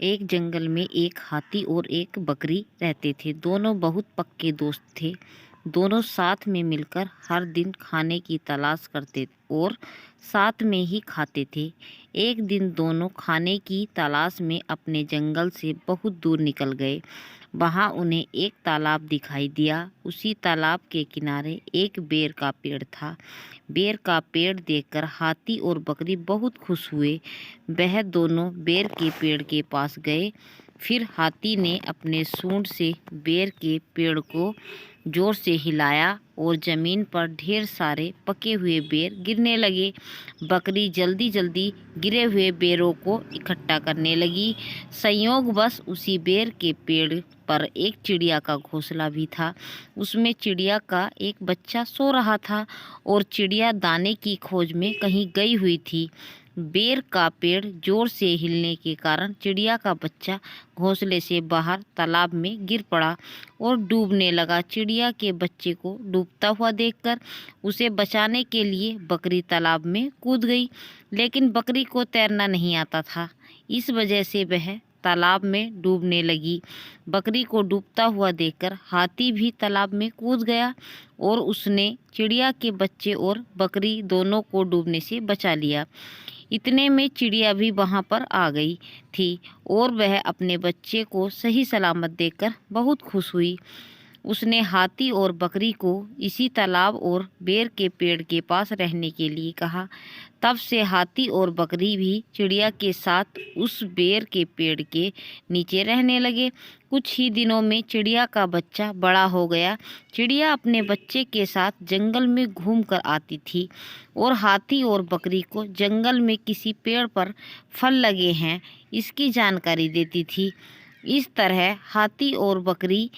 एक जंगल में एक हाथी और एक बकरी रहते थे। दोनों बहुत पक्के दोस्त थे। दोनों साथ में मिलकर हर दिन खाने की तलाश करते और साथ में ही खाते थे। एक दिन दोनों खाने की तलाश में अपने जंगल से बहुत दूर निकल गए। वहाँ उन्हें एक तालाब दिखाई दिया। उसी तालाब के किनारे एक बेर का पेड़ था। बेर का पेड़ देखकर हाथी और बकरी बहुत खुश हुए। वह दोनों बेर के पेड़ के पास गए। फिर हाथी ने अपने सूंड से बेर के पेड़ को जोर से हिलाया और ज़मीन पर ढेर सारे पके हुए बेर गिरने लगे। बकरी जल्दी जल्दी गिरे हुए बेरों को इकट्ठा करने लगी। संयोगवश उसी बेर के पेड़ पर एक चिड़िया का घोंसला भी था। उसमें चिड़िया का एक बच्चा सो रहा था और चिड़िया दाने की खोज में कहीं गई हुई थी। बेर का पेड़ जोर से हिलने के कारण चिड़िया का बच्चा घोंसले से बाहर तालाब में गिर पड़ा और डूबने लगा। चिड़िया के बच्चे को डूबता हुआ देखकर उसे बचाने के लिए बकरी तालाब में कूद गई, लेकिन बकरी को तैरना नहीं आता था। इस वजह से वह तालाब में डूबने लगी। बकरी को डूबता हुआ देखकर हाथी भी तालाब में कूद गया और उसने चिड़िया के बच्चे और बकरी दोनों को डूबने से बचा लिया। इतने में चिड़िया भी वहाँ पर आ गई थी और वह अपने बच्चे को सही सलामत देखकर बहुत खुश हुई। उसने हाथी और बकरी को इसी तालाब और बेर के पेड़ के पास रहने के लिए कहा। तब से हाथी और बकरी भी चिड़िया के साथ उस बेर के पेड़ के नीचे रहने लगे। कुछ ही दिनों में चिड़िया का बच्चा बड़ा हो गया। चिड़िया अपने बच्चे के साथ जंगल में घूम कर आती थी और हाथी और बकरी को जंगल में किसी पेड़ पर फल लगे हैं इसकी जानकारी देती थी। इस तरह हाथी और बकरी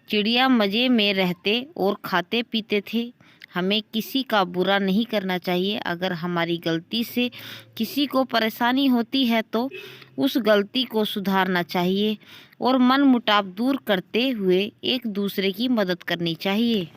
चिड़िया मज़े में रहते और खाते पीते थे। हमें किसी का बुरा नहीं करना चाहिए। अगर हमारी गलती से किसी को परेशानी होती है तो उस गलती को सुधारना चाहिए और मनमुटाव दूर करते हुए एक दूसरे की मदद करनी चाहिए।